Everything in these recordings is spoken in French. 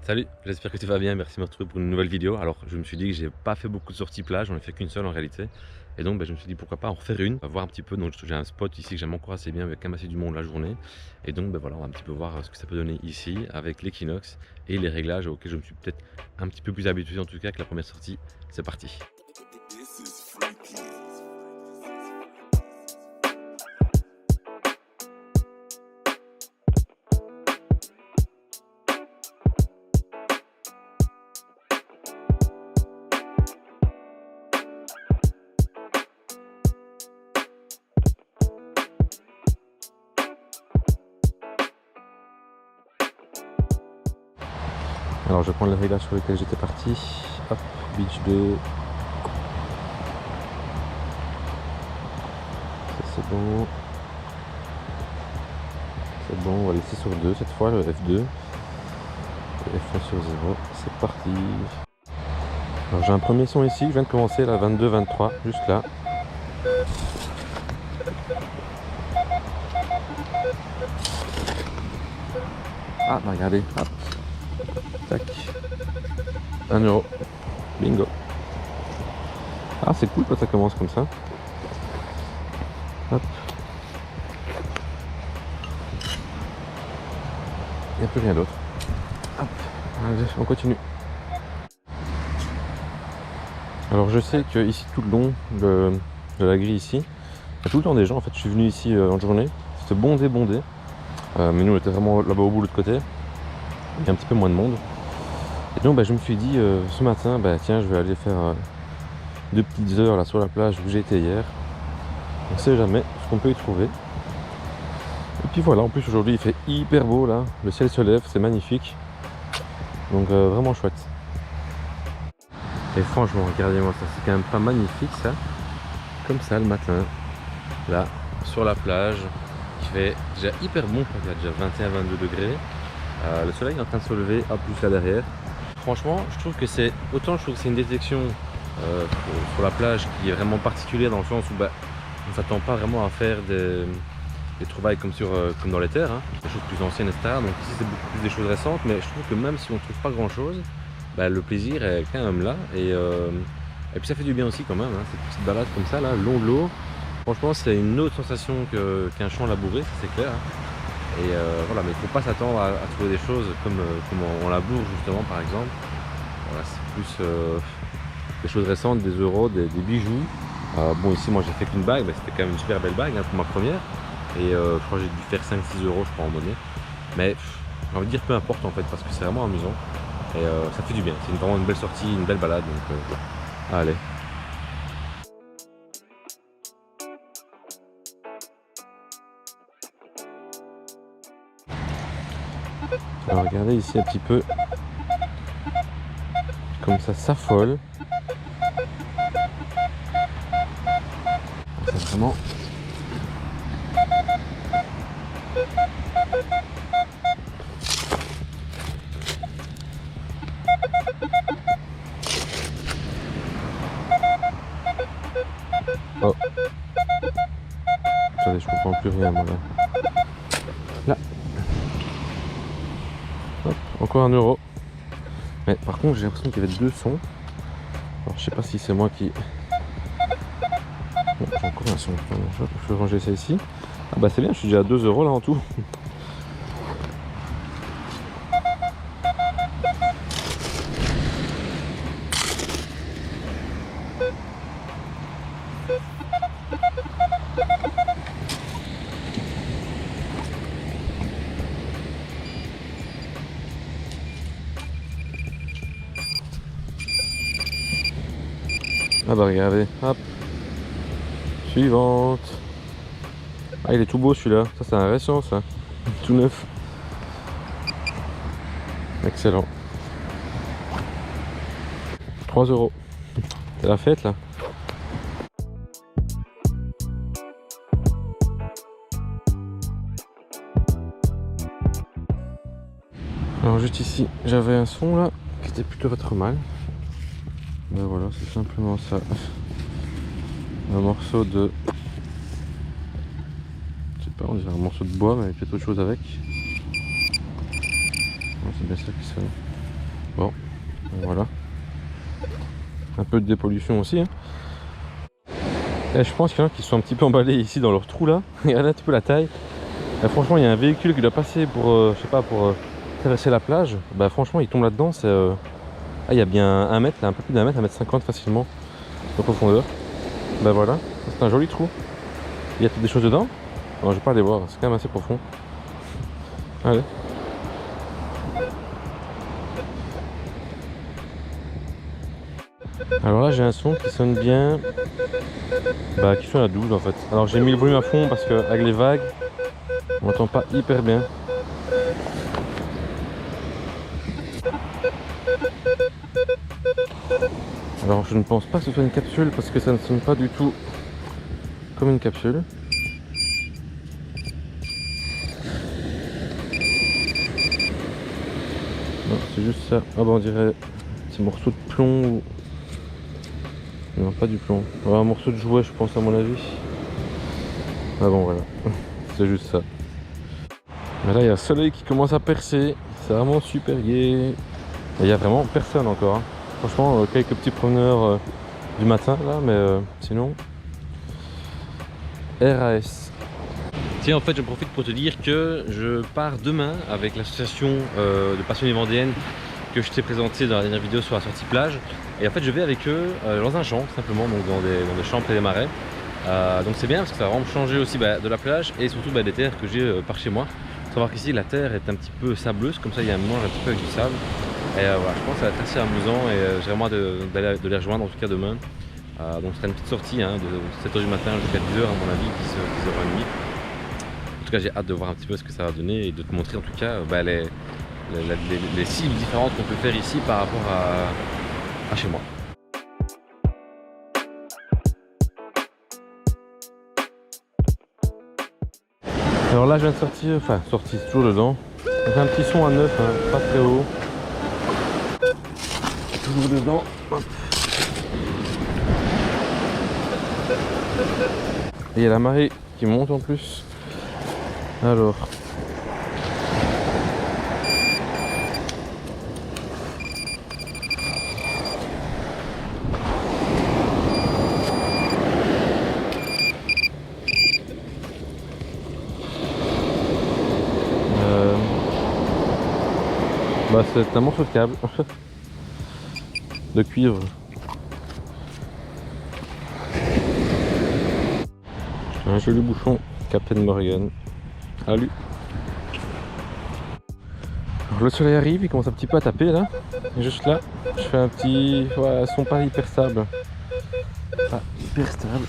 Salut, j'espère que tu vas bien, merci de me retrouver pour une nouvelle vidéo. Alors je me suis dit que j'ai pas fait beaucoup de sorties plage, j'en ai fait qu'une seule en réalité. Et donc je me suis dit pourquoi pas en refaire une, on va voir un petit peu. Donc j'ai un spot ici que j'aime encore assez bien avec quand même assez du monde la journée. Et donc voilà, on va un petit peu voir ce que ça peut donner ici avec l'équinoxe et les réglages auxquels je me suis peut-être un petit peu plus habitué en tout cas que la première sortie. C'est parti. Alors je vais prendre le réglage sur lequel j'étais parti. Hop, beach 2. Ça c'est bon. C'est bon, on va laisser sur 2 cette fois, le F2. Le F1 sur 0. C'est parti. Alors j'ai un premier son ici, je viens de commencer là, 22-23, juste là. Ah bah regardez, hop. Tac. 1€. Bingo. Ah c'est cool quand ça commence comme ça. Hop. Il n'y a plus rien d'autre. Hop. Allez, on continue. Alors je sais que ici tout le long de la grille ici, il y a tout le temps des gens. En fait je suis venu ici en journée. C'était bondé. Mais nous on était vraiment là-bas au bout de l'autre côté. Il y a un petit peu moins de monde. Et donc je me suis dit ce matin, tiens je vais aller faire 2 petites heures là sur la plage où j'ai été hier. On sait jamais ce qu'on peut y trouver. Et puis voilà, en plus aujourd'hui il fait hyper beau là, le ciel se lève, c'est magnifique. Donc vraiment chouette. Et franchement, regardez-moi ça, c'est quand même pas magnifique ça. Comme ça le matin, là, sur la plage, il fait déjà hyper bon, il y a déjà 21-22 degrés. Le soleil est en train de se lever, hop, plus là derrière. Franchement, je trouve que c'est, autant je trouve que c'est une détection sur la plage qui est vraiment particulière dans le sens où on ne s'attend pas vraiment à faire des trouvailles comme dans les terres, hein, des choses plus anciennes, etc. Donc ici c'est beaucoup plus des choses récentes, mais je trouve que même si on ne trouve pas grand chose, le plaisir est quand même là. Et puis ça fait du bien aussi quand même, hein, cette petite balade comme ça, là, le long de l'eau. Franchement c'est une autre sensation qu'un champ labouré, c'est clair. Hein. Et voilà, mais il ne faut pas s'attendre à trouver des choses comme on laboure justement par exemple. Voilà, c'est plus des choses récentes, des euros, des bijoux. Bon ici moi j'ai fait qu'une bague, mais c'était quand même une super belle bague hein, pour ma première. Et je crois que j'ai dû faire 5-6€ je crois en monnaie. Mais j'ai envie de dire peu importe en fait parce que c'est vraiment amusant. Et ça fait du bien, c'est vraiment une belle sortie, une belle balade. Donc allez. Alors regardez ici un petit peu. Comme ça s'affole. C'est vraiment... Oh. Attendez, je comprends plus rien moi là. Là. Hop, encore 1€. Mais par contre j'ai l'impression qu'il y avait 2 sons. Alors je sais pas si c'est moi qui... Bon, j'ai encore un son. Je vais ranger ça ici. Ah bah c'est bien, je suis déjà à 2€ là en tout. Ah bah regardez, hop. Suivante. Ah il est tout beau celui-là, ça c'est un récent ça. Tout neuf. Excellent. 3€. C'est la fête là. Alors juste ici, j'avais un son là qui était plutôt pas trop mal. Ben voilà, c'est simplement ça. Un morceau de... Je sais pas, on dirait un morceau de bois mais avec peut-être autre chose avec. C'est bien ça qui sonne. Bon, voilà. Un peu de dépollution aussi. Hein. Et je pense qu'il y en a qui sont un petit peu emballés ici dans leur trou là. Regardez un petit peu la taille. Et franchement, il y a un véhicule qui doit passer pour, je sais pas, pour traverser la plage. Bah franchement, il tombe là-dedans. C'est, ah, il y a bien 1 mètre, là, un peu plus d'1 mètre, 1,50 m facilement de profondeur. Bah voilà, c'est un joli trou. Il y a peut-être des choses dedans. Alors, je vais pas aller voir, c'est quand même assez profond. Allez. Alors là j'ai un son qui sonne bien, bah qui sonne à 12 en fait. Alors j'ai mis le volume à fond parce que avec les vagues, on n'entend pas hyper bien. Alors je ne pense pas que ce soit une capsule parce que ça ne sonne pas du tout comme une capsule. Non, c'est juste ça. Ah bah on dirait un petit morceau de plomb ou... Non, pas du plomb. Un morceau de jouet je pense à mon avis. Ah bon voilà, c'est juste ça. Mais là il y a le soleil qui commence à percer. C'est vraiment super gai. Et il n'y a vraiment personne encore. Hein. Franchement, quelques petits promeneurs du matin là, mais sinon... RAS. Tiens, en fait, je profite pour te dire que je pars demain avec l'association de passionnés vendéennes que je t'ai présenté dans la dernière vidéo sur la sortie plage. Et en fait, je vais avec eux dans un champ, simplement, donc dans des champs près des marais. Donc c'est bien parce que ça va vraiment changer aussi de la plage et surtout des terres que j'ai par chez moi. Faut savoir qu'ici, la terre est un petit peu sableuse, comme ça, il y a un mélange un petit peu avec du sable. Et voilà, je pense que ça va être assez amusant et j'ai vraiment hâte de les rejoindre, en tout cas demain. Donc ce sera une petite sortie hein, de 7h du matin jusqu'à 10h à mon avis, 10h30. En tout cas j'ai hâte de voir un petit peu ce que ça va donner et de te montrer en tout cas les cibles différentes qu'on peut faire ici par rapport à chez moi. Alors là je viens de sortir, enfin sorti toujours dedans. J'ai un petit son à 9, hein, pas très haut. Toujours dedans. Hop. Et il y a la marée qui monte en plus. Alors. Bah c'est un morceau de câble de cuivre. Un joli bouchon Captain Morgan. Salut. Alors, le soleil arrive, il commence un petit peu à taper là. Et juste là, je fais un petit... Ouais, son pas hyper stable. Pas hyper stable.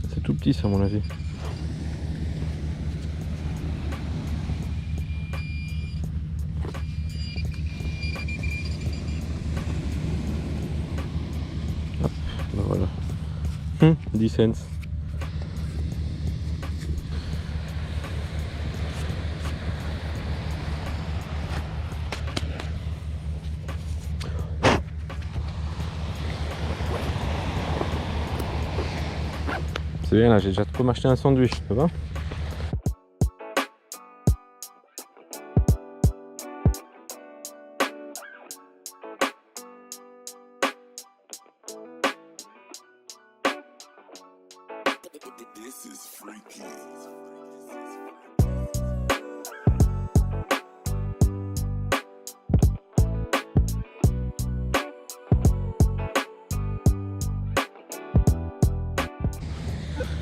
C'est tout petit ça à mon avis. Hop, ben voilà. 10 cents. C'est bien là, j'ai déjà trop m'acheter un sandwich, ça va?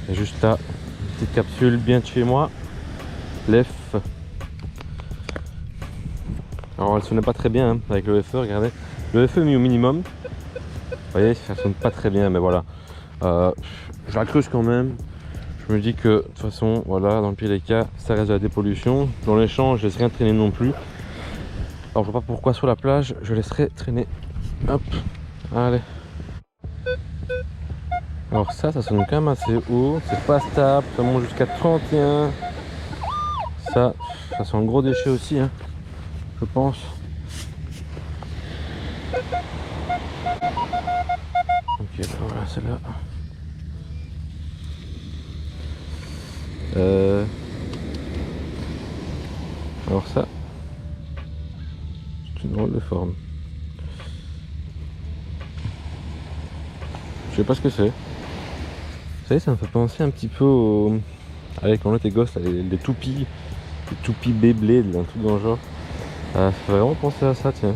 Et juste là, une petite capsule bien de chez moi. L'EF. Alors elle sonnait pas très bien hein, avec le FE, regardez. Le FE est mis au minimum. Vous voyez, ça sonne pas très bien, mais voilà. Je la creuse quand même. Je me dis que de toute façon, voilà, dans le pire des cas, ça reste de la dépollution. Dans les champs, je laisse rien traîner non plus. Alors je vois pas pourquoi sur la plage, je laisserai traîner. Hop, allez. Alors ça sonne quand même assez haut, c'est pas stable, ça monte jusqu'à 31. Ça sent un gros déchet aussi, hein, je pense. celle-là. Alors ça, c'est une drôle de forme. Je sais pas ce que c'est. Vous savez, ça me fait penser un petit peu au... Allez, quand on était gosse, les toupies Beyblade, un truc dans le genre. Ça fait vraiment penser à ça, tiens.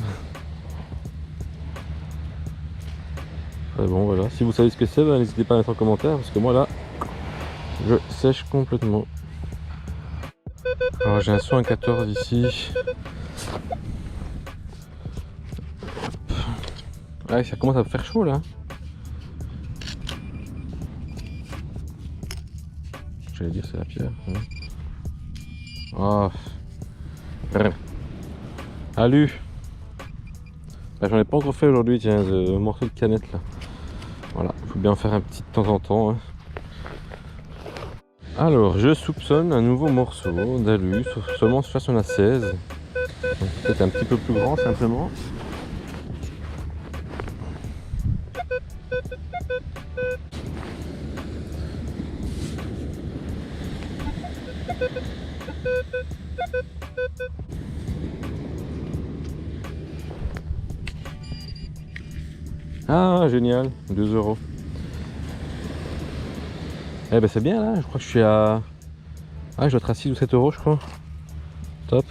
Enfin, bon, voilà. Si vous savez ce que c'est, ben, n'hésitez pas à mettre en commentaire, parce que moi là, je sèche complètement. Alors j'ai un 114 ici. Ouais, ça commence à me faire chaud là. J'allais dire c'est la pierre. Oh. Alu. J'en ai pas encore fait aujourd'hui, tiens, de morceau de canette là. Voilà, il faut bien en faire un petit de temps en temps. Hein. Alors, je soupçonne un nouveau morceau d'alu, seulement celui-là on a 16. Peut-être un petit peu plus grand simplement. Ah, génial, 2 €. Eh ben c'est bien là, je crois que je suis à... Ah, je dois être à 6 ou 7 € je crois. Top.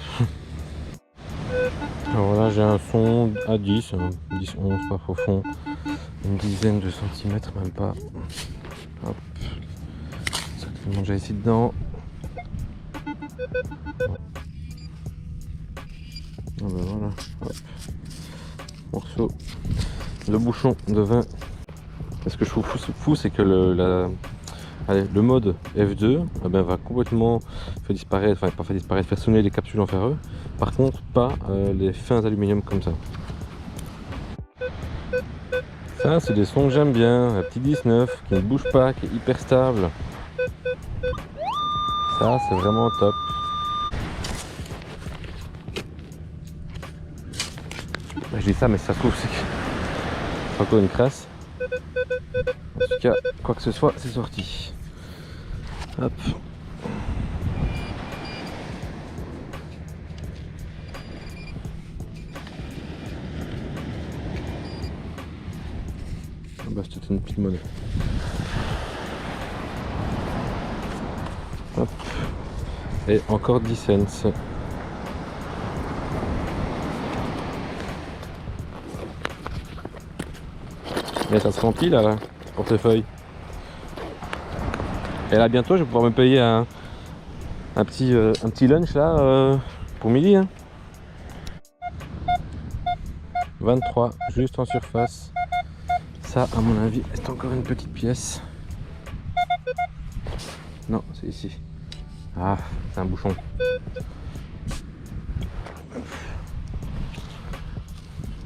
Alors là j'ai un son à 10, 10, 11, pas profond. Une dizaine de centimètres, même pas. Hop. Ça tout le monde déjà ici dedans. Ah ben voilà. Hop. Morceau. Le bouchon de vin. Et ce que je trouve fou, c'est que le mode F2 eh ben, va complètement faire disparaître, enfin pas faire disparaître, faire sonner les capsules en ferreux. Par contre, pas les fins aluminium comme ça. Ça, c'est des sons que j'aime bien. Un petit 19 qui ne bouge pas, qui est hyper stable. Ça, c'est vraiment top. Je dis ça, mais ça se trouve, c'est encore une crasse. En tout cas, quoi que ce soit, c'est sorti. Hop. Ah bah, c'était une petite monnaie. Hop. Et encore 10 cents. Mais ça se remplit là, ce portefeuille. Et là bientôt je vais pouvoir me payer un petit lunch là pour midi. Hein. 23, juste en surface. Ça à mon avis c'est encore une petite pièce. Non, c'est ici. Ah, c'est un bouchon.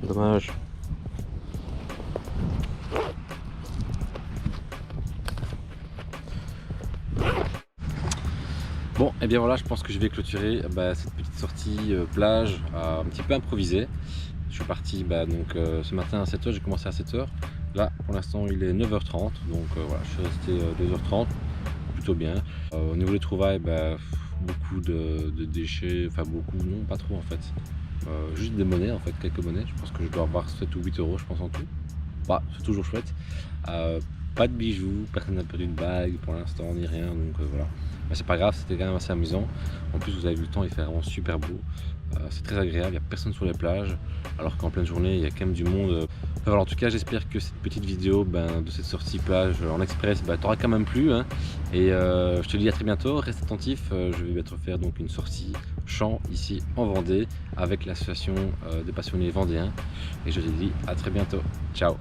Dommage. Bon, et bien voilà, je pense que je vais clôturer cette petite sortie plage un petit peu improvisée. Je suis parti ce matin à 7 h, j'ai commencé à 7 h. Là, pour l'instant, il est 9 h 30, donc voilà, je suis resté 2 h 30, plutôt bien. Au niveau des trouvailles, beaucoup de déchets, enfin beaucoup, non, pas trop en fait. Juste des monnaies en fait, quelques monnaies. Je pense que je dois avoir 7 ou 8 € je pense en tout. Bah, c'est toujours chouette. Pas de bijoux, personne n'a perdu de bague pour l'instant ni rien, donc voilà. Mais c'est pas grave, c'était quand même assez amusant. En plus vous avez vu le temps, il fait vraiment super beau. C'est très agréable, il n'y a personne sur les plages, alors qu'en pleine journée il y a quand même du monde. Voilà, en tout cas j'espère que cette petite vidéo de cette sortie plage en express t'aura quand même plu. Hein. Et je te dis à très bientôt, reste attentif, je vais bientôt faire donc une sortie champ ici en Vendée avec l'association des passionnés vendéens. Et je te dis à très bientôt, ciao.